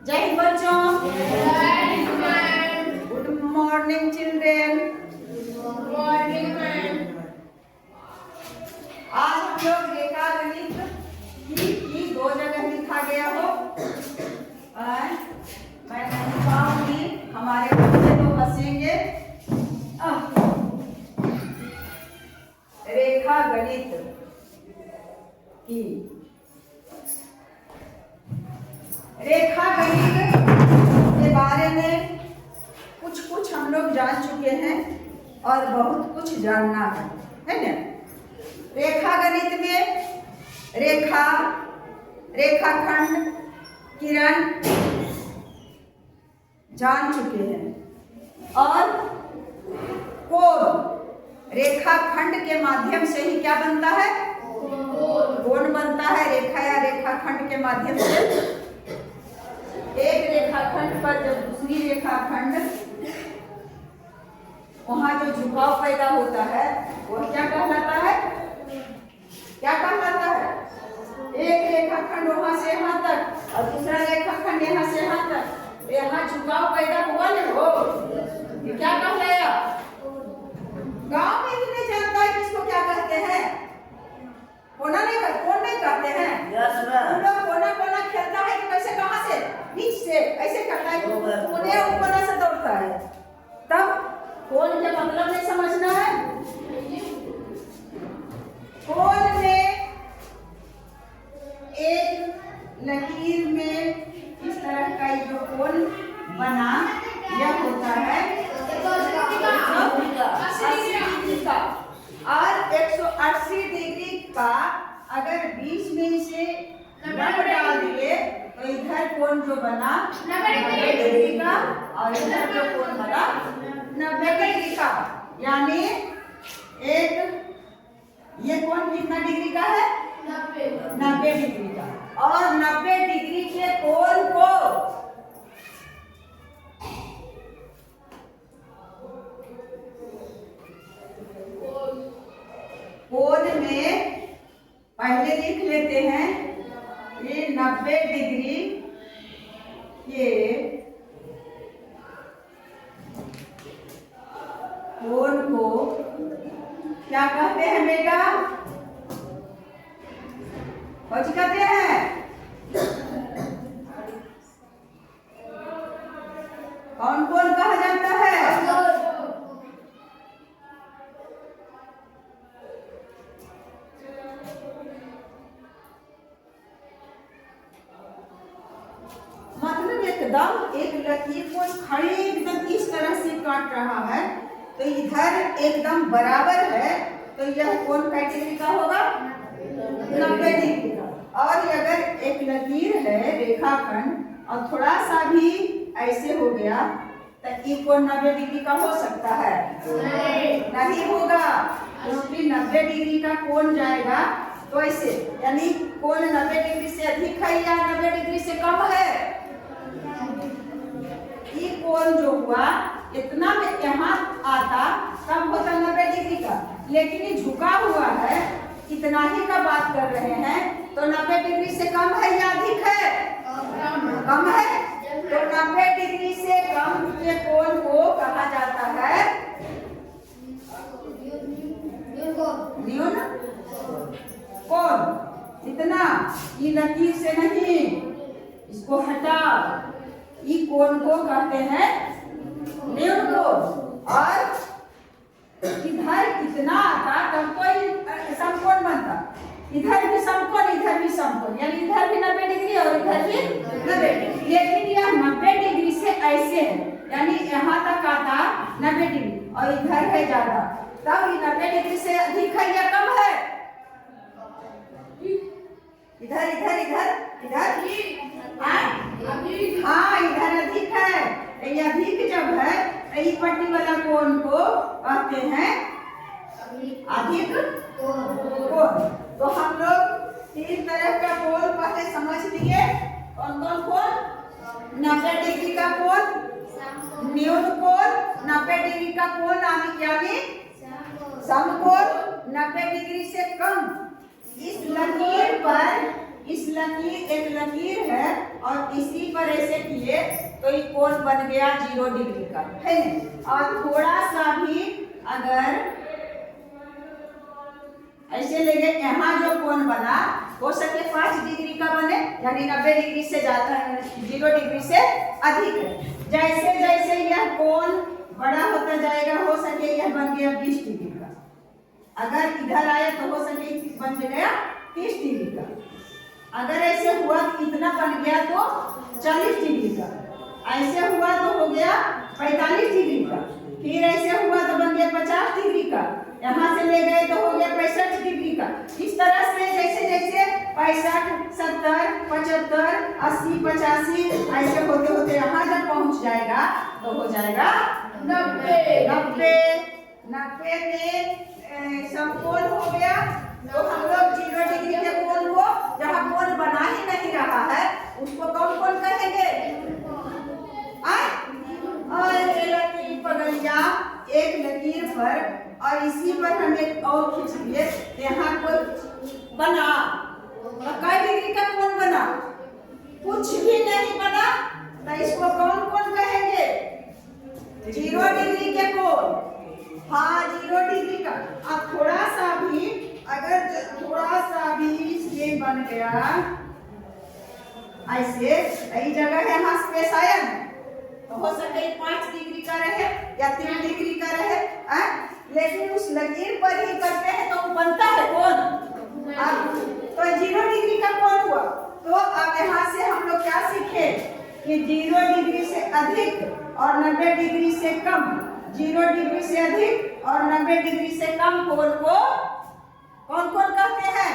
जय हिंद बच्चों। Good morning children. आज हम लोग रेखा गणित की दो जगह लिखा गया हो। मैं नहीं पाऊंगी, हमारे बच्चे तो हंसेंगे। रेखा गणित की रेखा गणित के बारे में कुछ हम लोग जान चुके हैं और बहुत कुछ जानना है ना। रेखा गणित में रेखा, रेखाखंड, किरण जान चुके हैं और कोण, रेखाखंड के माध्यम से ही क्या बनता है? कोण बनता है। रेखा या रेखाखंड के माध्यम से एक रेखाखंड पर जब दूसरी रेखाखंड वहां जो झुकाव पैदा होता है वह क्या कहलाता है? क्या कहलाता है? एक रेखाखंड वहां से यहाँ तक और दूसरा रेखाखंड यहाँ से यहाँ तक, यहाँ झुकाव पैदा हुआ नहीं हो, ये क्या कहलाया? गांव में भी नहीं जानता है किसको क्या कहते हैं। कोना नहीं कर, कौन नहीं कहते हैं। हम लोग कोना कोना खेलता है कि कैसे, कहाँ से, नीचे से ऐसे करता है, कोने ऊपर से दौड़ता है। तब कोण के मतलब नहीं समझना है। कोण में एक लकीर में इस तरह का जो कोण बना यह होता है 180 डिग्री का। और 180 डिग्री का अगर बीच में इसे नब डाल दिए तो इधर कोण जो बना 90 डिग्री का और इधर जो कोण बना 90 डिग्री का। यानी एक ये कोण कितना डिग्री का है? 90 डिग्री का। और 90 डिग्री के कोण को कोण में पहले लिख लेते हैं। ये 90 डिग्री के कोण को क्या कहते हैं बेटा? कुछ कहते हैं? कौन कौन कहा जाता है? मतलब एकदम एक लकीर को खड़े एकदम इस तरह से काट रहा है तो इधर एकदम बराबर है तो यह कौन डिग्री का होगा? 90 डिग्री का। और अगर एक लकीर है रेखाखंड और थोड़ा सा भी ऐसे हो गया तो ये कोण 90 डिग्री का हो सकता है? नहीं होगा, क्योंकि 90 डिग्री का कोण जाएगा तो ऐसे, यानी कोण 90 डिग्री से अधिक है या 90 डिग्री से कम है। ये कोण जो हुआ इतना में यहाँ आता तब होता 90 डिग्री का, लेकिन ये झुका हुआ है इतना ही का बात कर रहे हैं तो 90 डिग्री से कम है या अधिक है? कम है। तो 90 डिग्री से कम के कोण को कहा जाता है न्यून कोण। इतना ये लकीर से नहीं, इसको हटा, ये कोण को कहते हैं न्यून कोण। और इधर कितना आता तब तो समकोण बनता। इधर भी समकोण, इधर भी समकोण, यानी इधर भी 90 डिग्री और इधर भी 90 डिग्री। लेकिन यह 90 डिग्री से ऐसे है, यानी यहाँ तक आता 90 डिग्री और इधर है ज्यादा, तब ये 90 डिग्री से अधिक है या कम है? इधर इधर इधर इधर हाँ इधर अधिक है। ये अधिक जब है ये पट्टी वाला कोण को कहते हैं अधिक कोण। तो हम लोग 3 तरह का कोण पहले समझ लिए। कौन कौन कोण? 90 डिग्री का कोण, न्यून कोण, 90 डिग्री का कोण यानी समकोण, 90 डिग्री से कम। इस लकीर पर इस लकीर एक लकीर है और इसी पर ऐसे किए तो ये कोण बन गया 0 डिग्री का, है ना। और थोड़ा सा भी अगर ऐसे लेंगे, यहाँ जो कोण बना हो सके 5 डिग्री का बने, यानी 90 डिग्री से ज्यादा, 0 डिग्री से अधिक है। जैसे जैसे यह कोण बड़ा होता जाएगा हो सके यह बन गया 20 डिग्री का, अगर इधर आए तो हो सके बन गया 30 डिग्री का, अगर ऐसे हुआ इतना बन गया तो 40 डिग्री का, ऐसे हुआ तो हो गया 45 डिग्री का, फिर ऐसे हुआ तो बन गया 50 डिग्री का, यहाँ से ले गए तो हो गया 65 डिग्री का। इस तरह से जैसे जैसे 65, 70, 75, 80, 85 ऐसे होते होते यहाँ जब पहुँच जाएगा तो हो जाएगा 90 में समकोण हो गया। तो हम लोग 0 डिग्री के कोण को जहाँ कोण बना ही नहीं रहा है उसको कौन कोण कहेंगे? पगड़िया एक लकीर पर और इसी पर हमें और खींच लिए, यहाँ कोई बना तो कई डिग्री का कोण बना? कुछ भी नहीं बना, तो इसको कौन कोण कहेंगे? 0 डिग्री के कोण। हाँ 0 डिग्री का। अब थोड़ा सा भी अगर थोड़ा सा भी ये बन गया ऐसे, यही जगह है यहाँ स्पेस आया तो हो सके 5 डिग्री का रहे या 3 डिग्री का रहे, लेकिन उस लकीर पर ही करते हैं तो बनता है कोण। अब तो 0 डिग्री का कोण हुआ। तो अब यहाँ से हम लोग क्या सीखे कि 0 डिग्री से अधिक और 90 डिग्री से कम, 0 डिग्री से अधिक और 90 डिग्री से कम कोण को कौन कौन कहते हैं?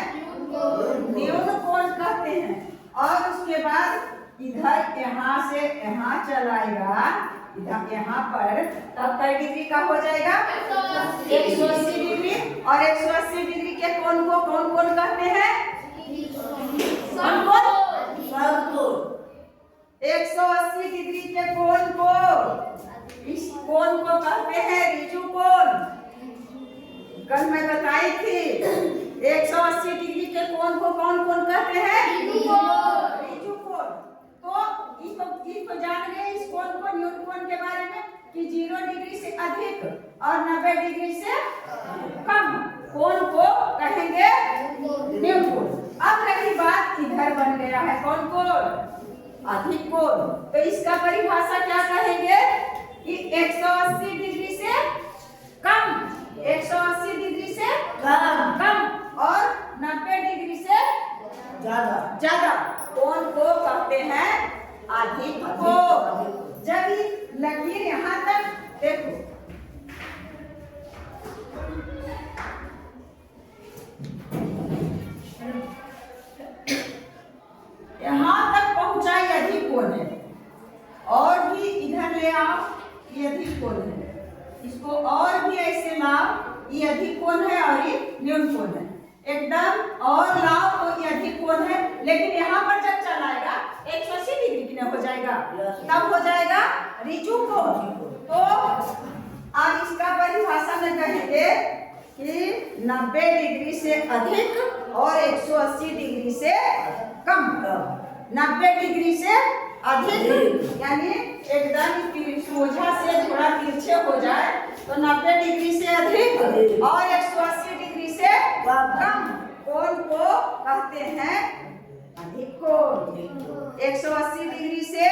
न्यून कोण कहते हैं। और उसके बाद इधर यहाँ से यहाँ चलाएगा, इधर यहाँ पर तब कई डिग्री का हो जाएगा? 180 डिग्री। और 180 डिग्री के कोण को कौन कौन कहते हैं? समकोण। 180 डिग्री के कोण को, इस कोण को कहते हैं ऋजु कोण। कल मैं बताई थी 180 डिग्री के कोण को कौन कौन कहते हैं? ऋजु कोण। तो ये तो जान गए इस कोण को, न्यून कोण के बारे में कि 0 डिग्री से अधिक और 90 डिग्री से कम कोण को कहेंगे न्यून कोण। अब रही बात इधर बन गया है कौन कोण? अधिक कोण। तो इसका परिभाषा क्या कहेंगे कि 180 डिग्री से कम, 180 डिग्री से कम और 90 डिग्री से ज्यादा कोण को कहते हैं अधिक कोण। जब ये लकीर यहाँ तक देखो, यहाँ तक पहुंचाई अधिक कोण है, और भी इधर ले आओ ये अधिक कोण है, इसको और भी ऐसे लाओ ये अधिक कोण है और ये न्यून कोण है, एकदम और लाओ तो ये अधिक कोण है। लेकिन यहाँ पर जब चलाएगा 180 डिग्री की हो जाएगा, तब हो जाएगा ऋजु कोण। तो अब इसका परिभाषा में कहेंगे कि 90 डिग्री से अधिक और 180 डिग्री से कम। 90 डिग्री से अधिक यानी एकदम सोझा से थोड़ा तिरछे हो जाए तो 90 डिग्री से अधिक और 180 डिग्री से कम कोण को कहते हैं अधिक कोण। 180 डिग्री से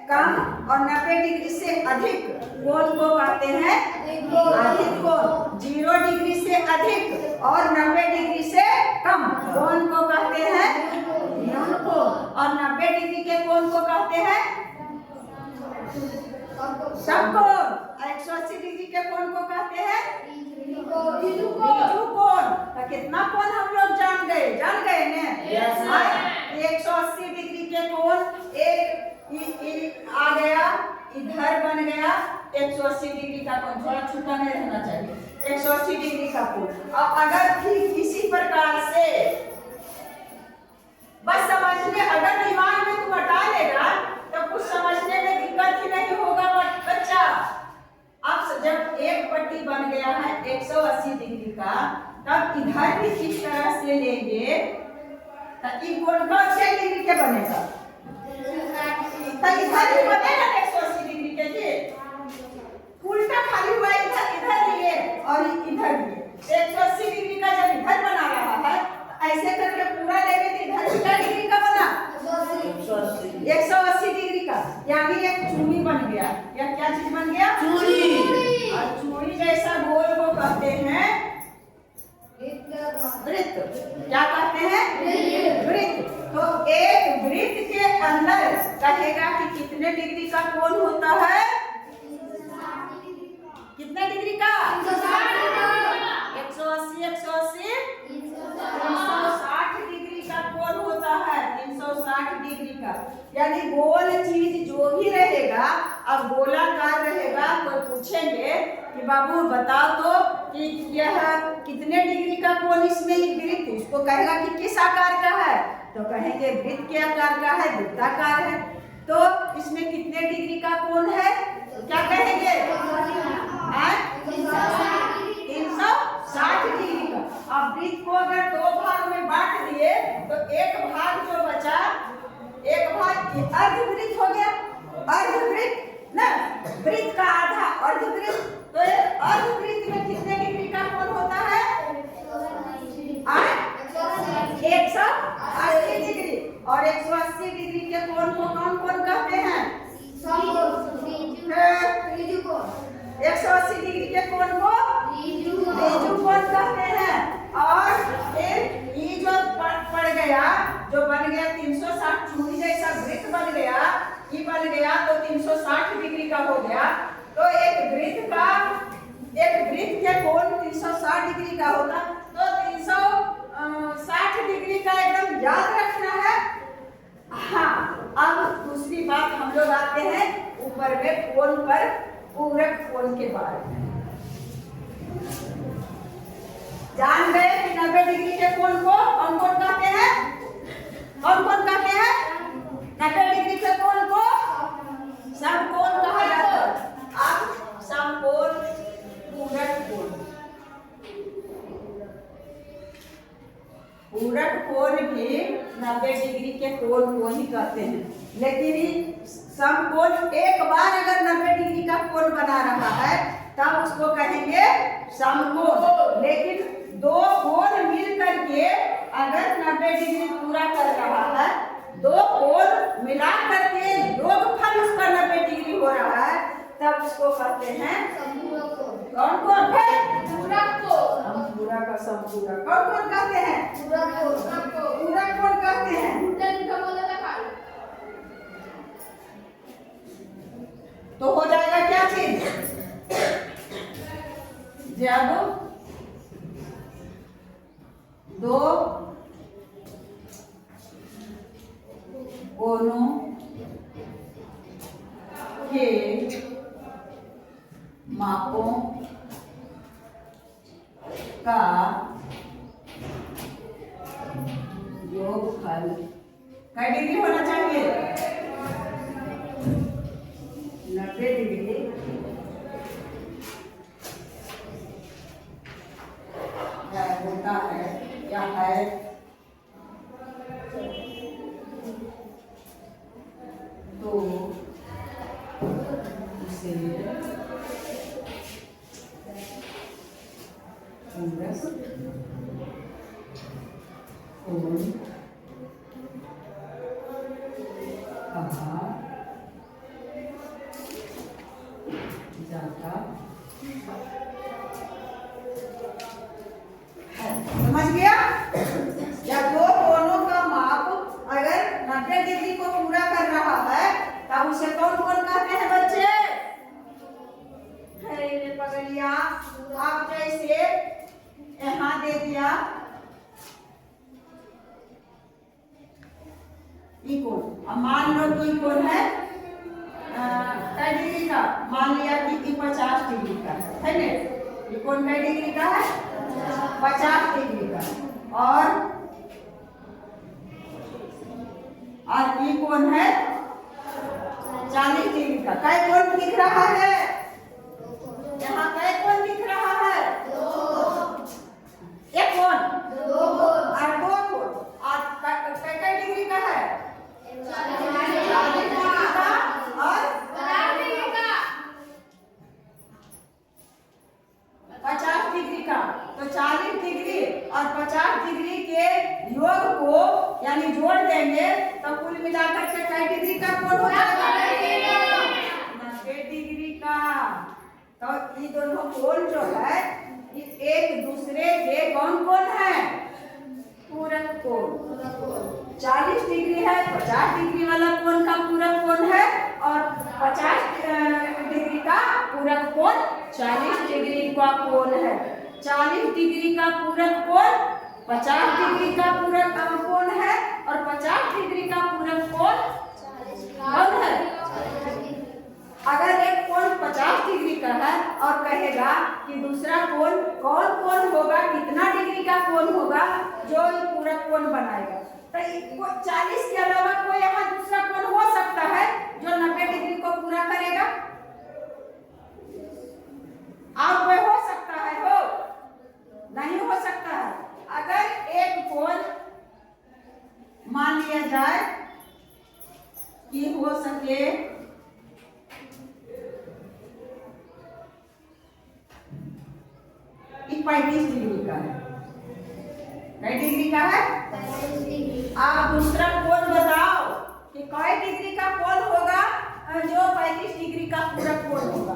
कम और 90 डिग्री से अधिक कोण को कहते हैं अधिक कोण। 0 डिग्री से अधिक और 90 डिग्री से कम कोण को कहते हैं न्यून कोण। और 90 डिग्री के कोण को कहते हैं समकोण। 180 डिग्री के कोण को कहते हैं ऋजु कोण। तो कितना कोण हम लोग जान गए ने? 180 डिग्री के कोण एक आ गया, इधर बन गया 180 डिग्री का कोण, थोड़ा छोटा नहीं रहना चाहिए, 180 डिग्री का कोण। अब अगर ठीक इसी प्रकार से बस समझने, अगर दिमाग में तुम हटा लेगा तो कुछ समझने में दिक्कत ही नहीं होगा बच्चा। अब जब एक पट्टी बन गया है 180 डिग्री का, तब इधर भी किस तरह से लेंगे तो ये कोण का 6 डिग्री के बनेगा, तो इधर भी बनेगा 180 डिग्री के जी। उल्टा खाली हुआ इधर, इधर लिए और इधर लिए 180 डिग्री का जब इधर बना रहा है तो ऐसे करके पूरा लेंगे तो इधर कितना डिग्री का बना, 180 डिग्री का, यानी एक चूड़ी बन गया। यह क्या चीज बन गया, चूड़ी। और चूड़ी जैसा गोल को कहते हैं वृत्त। क्या कहते हैं, वृत्त। तो एक वृत्त के अंदर कहेगा कि कितने डिग्री का कोण होता है, कितने डिग्री का, 180 180 360 डिग्री का कोण होता है, 360 डिग्री का। यानी गोल चीज जो भी रहेगा, अब गोलाकार रहेगा, कोई पूछेंगे कि बाबू बताओ तो कि यह कितने डिग्री का कोण इसमें वृत्त, उसको कहेगा कि किस आकार का है, तो कहेंगे वृत्त के आकार का है, वृत्ताकार है। तो इसमें कितने डिग्री का कोण है, क्या कहेंगे, 360 डिग्री का। अब वृत्त को अगर दो भाग में बांट दिए तो एक भाग जो बचा, एक भाग अर्धवृत्त हो गया, अर्धवृत्त ना, वृत्त का आधा अर्धवृत्त। तो अर्धवृत्त में कितने डिग्री का कोण होता है, 180 डिग्री। और 180 डिग्री के कोण को कौन कौन कहते हैं, 180 डिग्री के कोण को त्रिज्यु कोण कहते हैं। और फिर ये जो पड़ गया, जो बन गया 360, चूड़ी जैसा वृत्त बन गया, ये बन गया तो 360 डिग्री का हो गया। तो एक वृत्त के कोण 360 डिग्री का होता, तो 360 डिग्री का एकदम याद रखना है। हाँ, अब दूसरी बात हम लोग आते हैं ऊपर में कोण पर, पूरक कोण के बारे में जान गए कि 90 डिग्री के कोण को कौन कौन कहते हैं, कौन कौन कहते हैं, 90 डिग्री के कोण को समकोण कहा जाता है। अब समकोण, पूरक कोण, पूरक कोण भी 90 डिग्री के कोण को ही कहते हैं। लेकिन समकोण एक बार अगर 90 डिग्री का कोण बना रहा है तब उसको कहेंगे समकोण। लेकिन दो कोण मिल करके अगर 90 डिग्री पूरा कर रहा है, दो कोण मिला करके योगफल उसका 90 डिग्री हो रहा है, तब उसको कहते हैं कौन कौन है, पूरक कोण। हम पूरा का समपूरक कौन कौन कहते हैं, पूरक कोण कहते हैं। तो हो जाएगा क्या चीज, जब दो कोणों के मापों का योगफल क्या डिग्री होना चाहिए, 90 डिग्री होता है, क्या है, तो उसे पूरक कोण कहा जाता है। समझ गया, या दो कोणों का माप अगर 90 डिग्री को पूरा कर रहा है तब उसे कौन कौन कहते हैं बच्चे, अरे पगलिया, आप जैसे यहाँ दे दिया ये कोण, अब मान लो कि कोण है कै डिग्री का, मान लिया कि 50 डिग्री का है ना, ये कोण कै डिग्री का है, 50 डिग्री का। और ये कोण है 40 डिग्री का। कै कोण दिख रहा है, यहाँ कै कोण दिख रहा है, एक कोण और दो कोण। जोड़ देंगे तो कुल मिलाकर के कितने डिग्री का कोण हो जाएगा? 90 डिग्री का। तो ये दोनों कोण जो है एक दूसरे के कौन कोण है? पूरक कोण। 40 डिग्री है, 50 डिग्री वाला कोण का पूरक कोण है और 50 डिग्री का पूरक कोण 40 डिग्री का कोण है। 40 डिग्री का पूरक कोण 50 डिग्री का पूरक कोण है और 50 डिग्री का पूरक कोण कौन है? अगर एक कोण 50 डिग्री का है और कहेगा कि दूसरा कोण कौन कोण होगा, कितना डिग्री का कोण होगा जो पूरक कोण बनाएगा, तो 40 के अलावा कोई यहाँ दूसरा कोण हो सकता है जो 90 डिग्री को पूरा करेगा? आप कोई हो सकता है? हो नहीं हो सकता है। अगर एक कोण मान लिया जाए कि हो सके 35 डिग्री का है, कई डिग्री का है? आप दूसरा कोण बताओ कि कई डिग्री का कोण होगा जो 35 डिग्री का पूरक कोण होगा?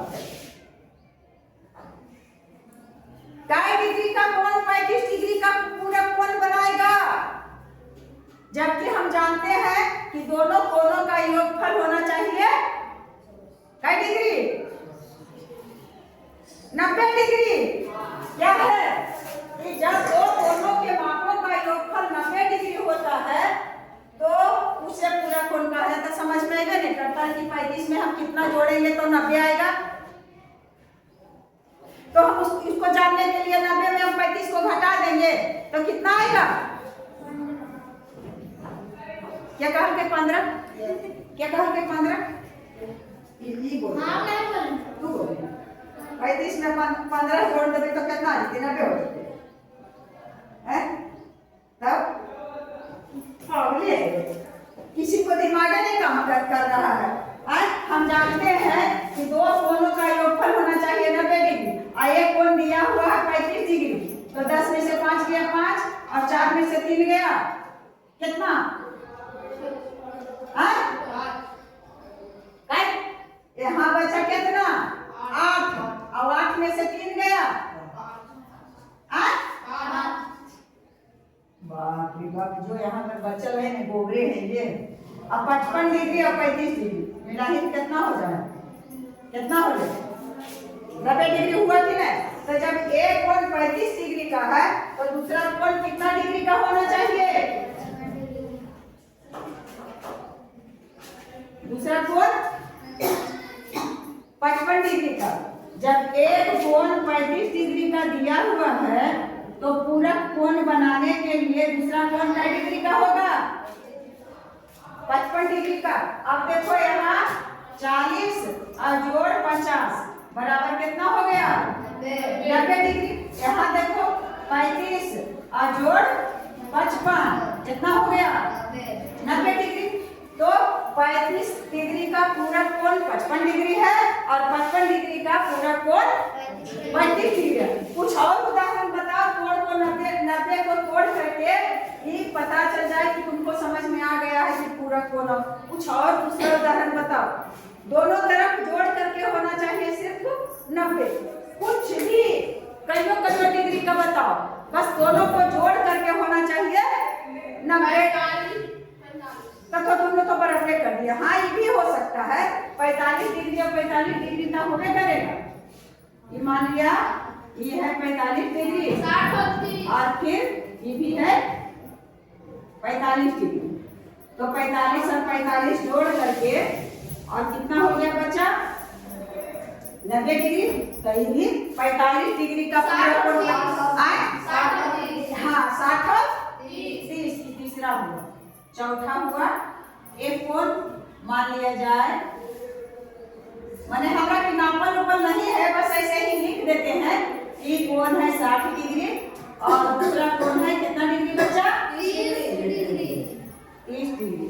कई डिग्री का कोण 35 डिग्री का पूरक कोण बनाएगा? जबकि हम जानते हैं कि दोनों कोणों का योगफल होना चाहिए कई डिग्री? 90 डिग्री। क्या है कि जब दो कोणों के मापों का योगफल 90 डिग्री होता है तो उसे पूरक कोण कहा जाता है। समझ में आएगा? नहीं करता है कि 35 में हम कितना जोड़ेंगे तो 90 आएगा, तो हम इसको जानने के लिए 90 में हम 35 को घटा देंगे तो कितना आएगा? क्या कहा के 15? क्या कहा के 15? ये बोल। हाँ मैं बोल। तू बोल। 35 में 15 जोड़ देते तो कितना आ जाती? 90 हो जाती है। तब किसी को दिमाग नहीं काम कर रहा है। हम जानते हैं कि दो कोणों का योगफल होना चाहिए 90 डिग्री और एक कोण दिया हुआ है 35 डिग्री, तो 10 में से 5 गया 5 और 4 में से 3 गया कितना? यहाँ बचा कितना? 8 और 8 में से 3 गया 8। बाप रे बाप, जो यहाँ पर बचल है ना गोबरे हैं ये। अब 55 डिग्री और 35 डिग्री मिला ही कितना हो जाए? कितना हो जाए? 90 डिग्री हुआ कि नहीं? तो जब एक कोण 35 डिग्री का है तो दूसरा कोण कितना डिग्री का होना चाहिए? दूसरा कोण 55 डिग्री का। जब एक कोण 35 डिग्री का दिया हुआ है तो पूरक कोण बनाने के लिए दूसरा कोण कितने डिग्री का होगा? 55 डिग्री का। अब देखो यहाँ 40 और जोड़ 50 बराबर कितना हो गया? 90 डिग्री। यहाँ देखो 35 और जोड़ 55 कितना हो गया? 90 डिग्री। तो 35 डिग्री का पूरक कोण 55 डिग्री है और 55 डिग्री का पूरक कोण 35 डिग्री है। कुछ और उदाहरण बताओ कोण को 90 को तोड़ करके ये पता चल जाए कि तुमको समझ में आ गया है कि पूरक कोण। कुछ और दूसरा उदाहरण बताओ। दोनों तरफ जोड़ करके होना चाहिए सिर्फ 90। कुछ भी कईयों डिग्री का बताओ, बस दोनों को जोड़ करके होना चाहिए 90। तब तो तुमने तो बराबर कर दिया। हाँ ये भी हो सकता है 45 डिग्री और 45 डिग्री ना होने करेगा। ये मान लिया ये है 45 डिग्री और फिर ये भी है 45 डिग्री। तो 45 और 45 जोड़ करके और कितना हो गया बचा? 90 डिग्री। तो ये भी 45 डिग्री का पूरा कोण हाँ 60 और 30 तीसरा हुआ। चौथा हुआ एक कोण मान लिया जाए, माने हमारा कि नापल उपल नहीं है, बस ऐसे ही लिख देते हैं। एक कोण है 60 डिग्री और दूसरा कोण है कितना डिग्री बचा? 30 डिग्री।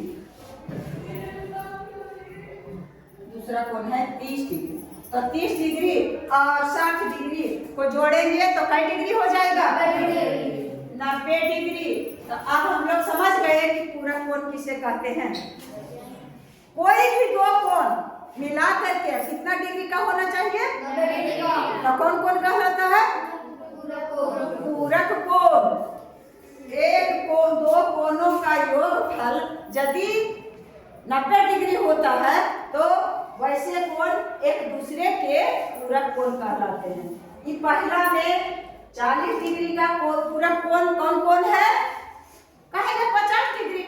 दूसरा कोण है 30 डिग्री। तो 30 डिग्री और 60 डिग्री को जोड़ेंगे तो कितनी डिग्री हो जाएगा? 90 डिग्री। डिग्री। तो अब हम लोग समझ गए कि पूरक कोण किसे कहते हैं। कोई भी दो कोण मिला करके कितना डिग्री का होना चाहिए? 90 डिग्री का। तो कौन कोण कहलाता है? पूरक कोण। एक कोण दो कोणों का योगफल यदि 90 डिग्री होता है तो वैसे कोण एक दूसरे के पूरक कोण कहलाते हैं। ये पहला में 40 डिग्री का पूरक कोण कौन कौन है? कहेंगे 50 डिग्री।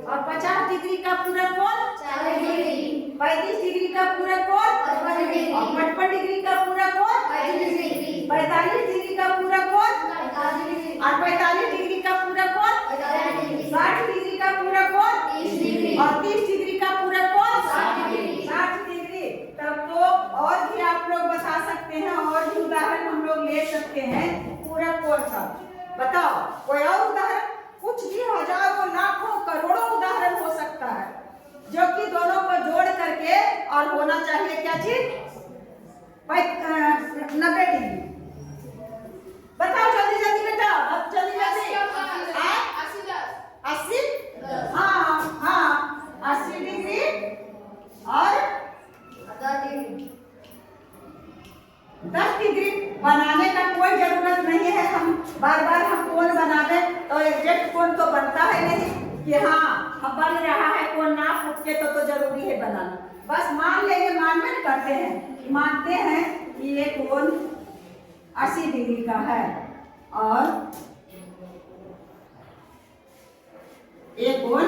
और 50 डिग्री का पूरक कोण 40 डिग्री। 35 डिग्री का पूरक कोण 55 डिग्री। और 55 डिग्री का पूरक कोण 45 डिग्री। 45 डिग्री का पूरक कोण 45 डिग्री। और 45 डिग्री का पूरक कोण 45 डिग्री। 60 डिग्री का पूरक कोण 30 डिग्री। और 30 डिग्री का पूरक कोण 60 डिग्री। 60 डिग्री। तब तो और भी आप लोग बता सकते हैं, और भी उदाहरण हम लोग ले सकते हैं पूरक कोण का। बताओ कोई और उदाहरण? कुछ भी हजारों लाखों करोड़ों उदाहरण हो सकता है जो कि दोनों को जोड़ करके और होना चाहिए क्या चीज? 90 डिग्री। बताओ जल्दी जल्दी बेटा, अब जल्दी जल्दी। 80। हाँ हाँ 80 डिग्री और 10 डिग्री। बनाने का कोई जरूरत नहीं है, हम बार बार हम कोण बना दें तो एग्जैक्ट कोण तो बनता है नहीं कि हाँ हम बन रहा है कोण ना फूट के तो जरूरी है बनाना। बस मान लेंगे, मानने करते हैं, मानते हैं कि ये कोण 80 डिग्री का है और ये कोण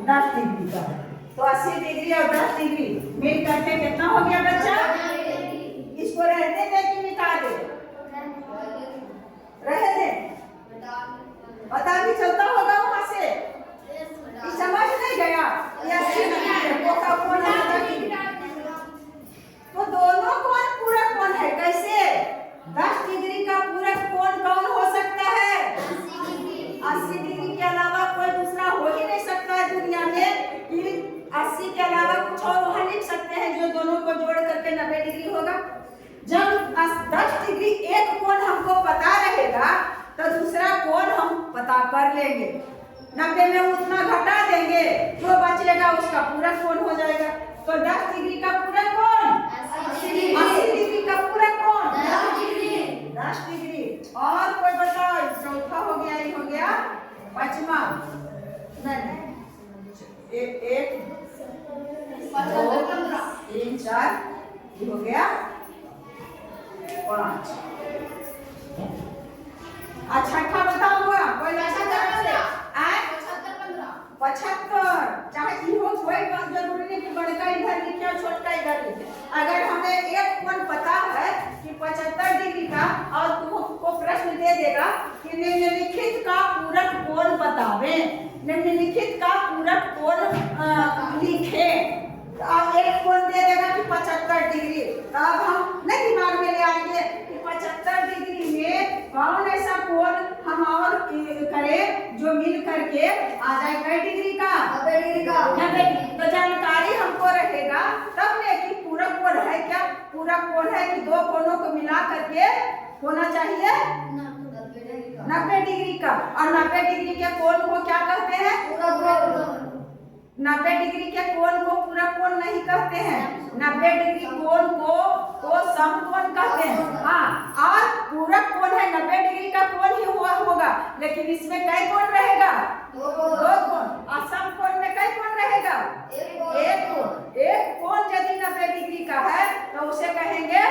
10 डिग्री का है। तो 80 डिग्री और 10 डिग्री मिल करके कितना हो गया बच्चा? इसको रहने दे कि मिटा दे? रहे दे। पता भी चलता होगा वहां से, समझ नहीं गया? 80 डिग्री का कोण है। तो दोनों कोण पूरक कोण है। कैसे? 10 डिग्री का पूरक कोण कौन हो सकता है? 80 डिग्री के अलावा कोई दूसरा हो ही नहीं सकता है दुनिया में। 80 के अलावा कुछ और वहां लिख सकते हैं जो दोनों को जोड़ करके 90 डिग्री होगा। जब 10 डिग्री एक कोण हमको पता रहेगा तो दूसरा कोण हम पता कर लेंगे। 90 में उतना घटा देंगे, जो बचेगा उसका पूरक कोण हो जाएगा। तो 10 डिग्री का पूरक कोण 80 डिग्री का पूरक कोण 10 डिग्री। और कोई बताओ? चौथा हो गया, ये हो गया पांचवा। नहीं, एक 2 3 4 ये हो गया 5। छठा बताऊंगा कोई ऐसा तरह से 75। चाहे हो कोई बात जरूरी नहीं कि बड़का इधर लिखे और छोटा इधर लिखे। अगर हमें एक कोण पता है कि 75 डिग्री का और तुमको प्रश्न दे देगा कि निम्नलिखित का पूरक कोण बतावे, निम्नलिखित का पूरक कोण लिखे, अब एक कोण दे देगा कि 75 डिग्री। तो अब हम नहीं दिमाग में ले आएंगे कि 75 डिग्री में कौन ऐसा कोण हम और करें जो मिल करके आ जाए कई डिग्री का? 90 डिग्री का। 90 डिग्री। तो जानकारी हमको रहेगा तब में कि पूरक कोण है क्या? पूरक कोण है कि दो कोणों को मिला करके होना चाहिए 90 डिग्री का। और 90 डिग्री के कोण को क्या कहते हैं? पूरक। 90 डिग्री के कोण को पूरक कोण नहीं कहते हैं। 90 डिग्री कोण को समकोण कहते हैं। हाँ, और पूरक कोण है 90 डिग्री का कोण ही हुआ होगा, लेकिन इसमें कई कोण रहेगा? 2 कोण। और समकोण में कई कोण रहेगा? 1 कोण। एक कोण यदि 90 डिग्री का है तो उसे कहेंगे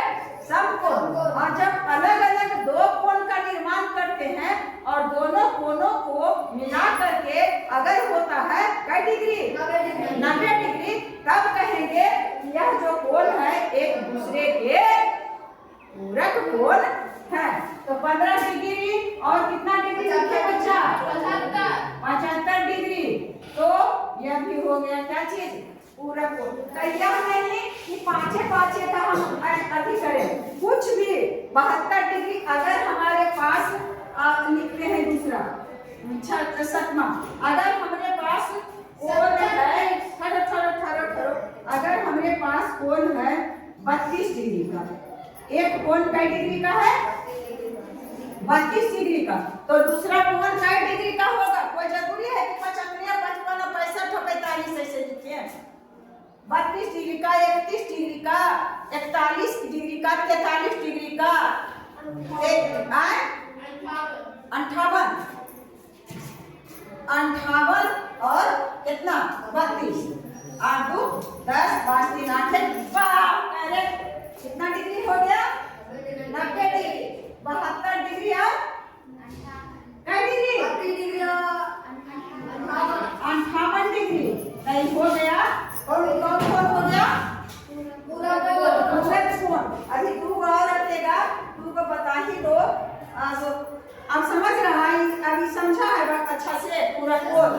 समकोण। और जब अलग अलग दो कोण का निर्माण करते हैं और दोनों कोणों को मिला करके अगर होता है कई डिग्री? 90 डिग्री, तब कहेंगे यह जो कोण है एक दूसरे के पूरक कोण है। तो 15 डिग्री और कितना डिग्री लिखे बच्चा? 75 डिग्री। तो यह भी हो गया क्या चीज? पूरक कोण। तो यह नहीं कि पांचे का हम अधिक करें, कुछ भी 72 डिग्री अगर हमारे पास लिखते हैं दूसरा 7वां, अगर हमारे पास कोण है अगर हमारे पास कोण है 32 डिग्री का, एक कोण कई डिग्री का है? 32 डिग्री का। तो दूसरा कोण कई डिग्री का होगा? कोई जरूरी है कि 55, 55, 65, 45 ऐसे लिखे? 32 डिग्री का, 31 डिग्री का, 41 डिग्री का, 43 डिग्री का, 58, 58 और कितना? 32। 8 2 10, 5 3 8 करेक्ट। कितना डिग्री हो गया? 90 डिग्री। 72 डिग्री और कई डिग्री? 58 डिग्री। नहीं हो गया। और कौन कौन हो गया? पूरा कोण। अभी 2 और रखेगा, 2 को बता ही दो। अब समझ रहा है? अभी समझा है बात अच्छा से? पूरा कोण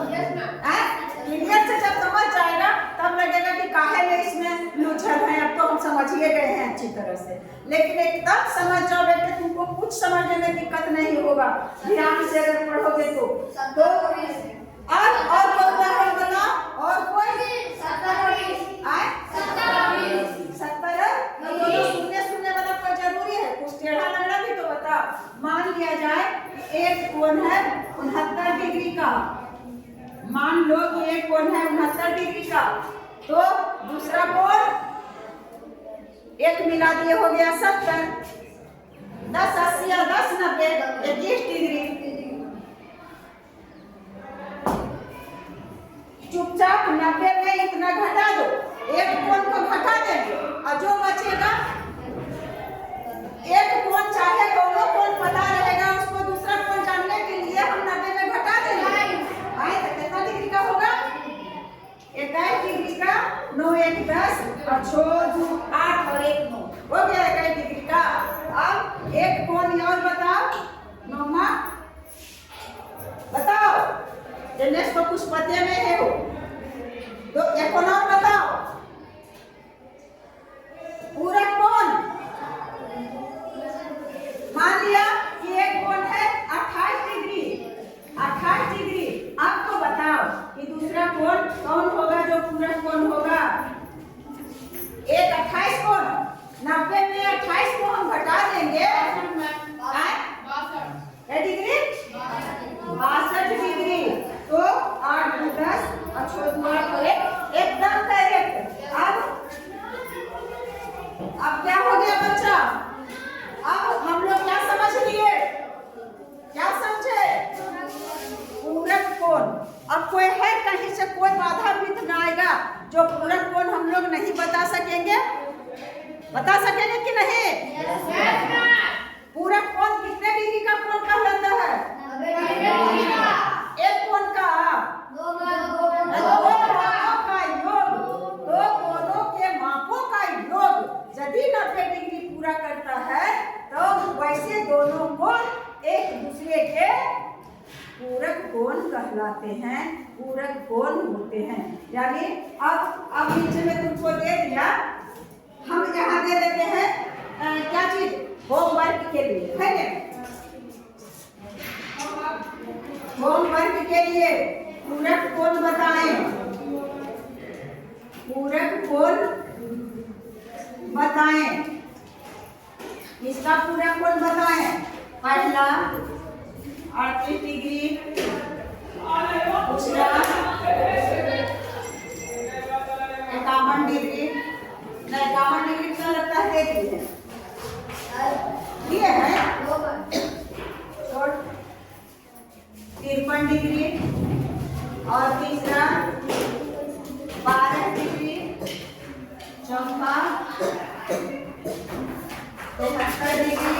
क्लियर से जब समझ जाएगा तब लगेगा कि काहे में इसमें उलझन है। अब तो हम समझिए गए हैं अच्छी तरह से, लेकिन एकदम समझ जाओ बेटे, तुमको कुछ समझने में दिक्कत नहीं होगा ध्यान से अगर पढ़ोगे तो। और कोई उदाहरण बताओ। और कोई? 70 सुनने वाला कोई जरूरी है? कुछ टेढ़ा लग रहा भी तो बताओ। मान लिया जाए एक कोण है 69 डिग्री का। मान लो कि एक कोण है 69 डिग्री का, तो दूसरा कोण एक मिला दिए हो गया 70। 10 80 और 10 90 21 डिग्री। चुपचाप 90 में इतना घटा दो, एक कोण को घटा देंगे और जो बचेगा एक कोण, चाहे दोनों कोण पता रहेगा उसको, दूसरा कोण जानने के लिए हम 90 में घटा देंगे। आए तो कितना डिग्री का होगा? 21 डिग्री का। 9 1 10 और 6 2 8 और 1 9 हो गया 21 डिग्री का। अब एक कोण और बताओ। नौमा बताओ, दिनेश को कुछ पते में है वो, तो एक कोण और बताओ। पूरा कोण मान लिया कि एक कोण है 28 डिग्री। 28 डिग्री। अब तो बताओ कि दूसरा कोण कौन होगा जो पूरा कोण होगा? एक 28 कोण। 90 में 28 को हम घटा देंगे। 62 डिग्री। 62 डिग्री। तो 8 2 10 और 6 2 8 और 1 एकदम करेक्ट। अब क्या हो गया बच्चा? अब हम लोग क्या समझ लिए? क्या समझे? पूरक कोण। अब कोई है कहीं से कोई बाधा भी ना आएगा जो पूरक कोण हम लोग नहीं बता सकेंगे? बता सकेंगे कि नहीं? पूरक कोण कितने डिग्री का कोण कहलाता है? एक कोण का दो कोणों का योग। दो कोणों के मापों का योग यदि 90 डिग्री पूरा करता है तो वैसे दोनों कोण एक दूसरे के पूरक कोण कहलाते हैं, पूरक कोण होते हैं। यानी अब नीचे में तुमको दे दिया, हम यहाँ दे देते हैं क्या चीज? होमवर्क के लिए है ना? होमवर्क के लिए पूरक कोण बताएं। पूरक कोण बताएं। इसका पूरक कोण बताएं। पहला 38 डिग्री, दूसरा 51 डिग्री। 51 डिग्री क्या लगता है? ये है 53 डिग्री और तीसरा 12 डिग्री, चौथा 73 डिग्री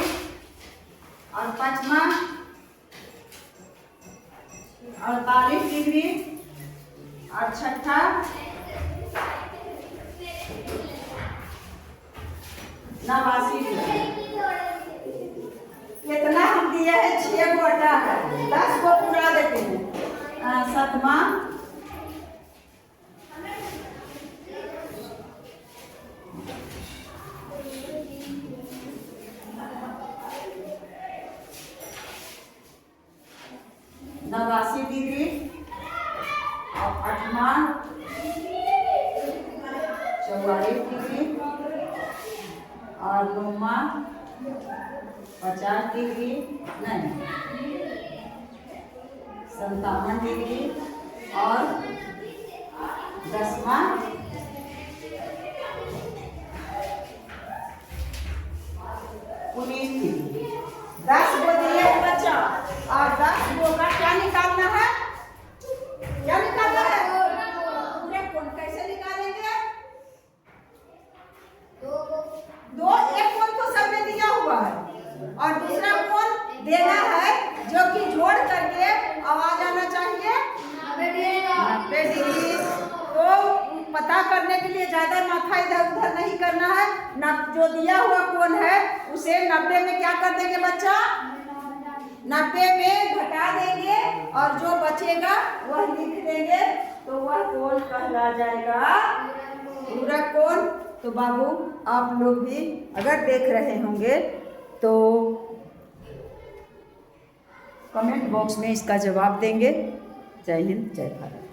और पांचवा 48 डिग्री और छठा 89 डिग्री। कितना हम दिए हैं? 6 को हटा है 10 को पूरा देते हैं। सातवां 89 डिग्री और 8वां 44 डिग्री और 9वां 50 डिग्री नहीं, 57 डिग्री और 10वां 19 डिग्री। 10 गो दिए बच्चा और 10 गो का क्या निकालना है? क्या निकालना है? पूरे कोण कैसे निकालेंगे? दो, एक कोण तो सब में दिया हुआ है और दूसरा कोण देना है जो कि जोड़ करके आवाज आना चाहिए 90 डिग्री। तो पता करने के लिए ज्यादा माथा इधर उधर नहीं करना है। जो दिया हुआ कोण है उसे 90 में क्या कर देंगे बच्चा? 90 में घटा देंगे और जो बचेगा वह लिख देंगे, तो वह कोण कहला जाएगा पूरा कोण। तो बाबू आप लोग भी अगर देख रहे होंगे तो कमेंट बॉक्स में इसका जवाब देंगे। जय हिंद, जय भारत।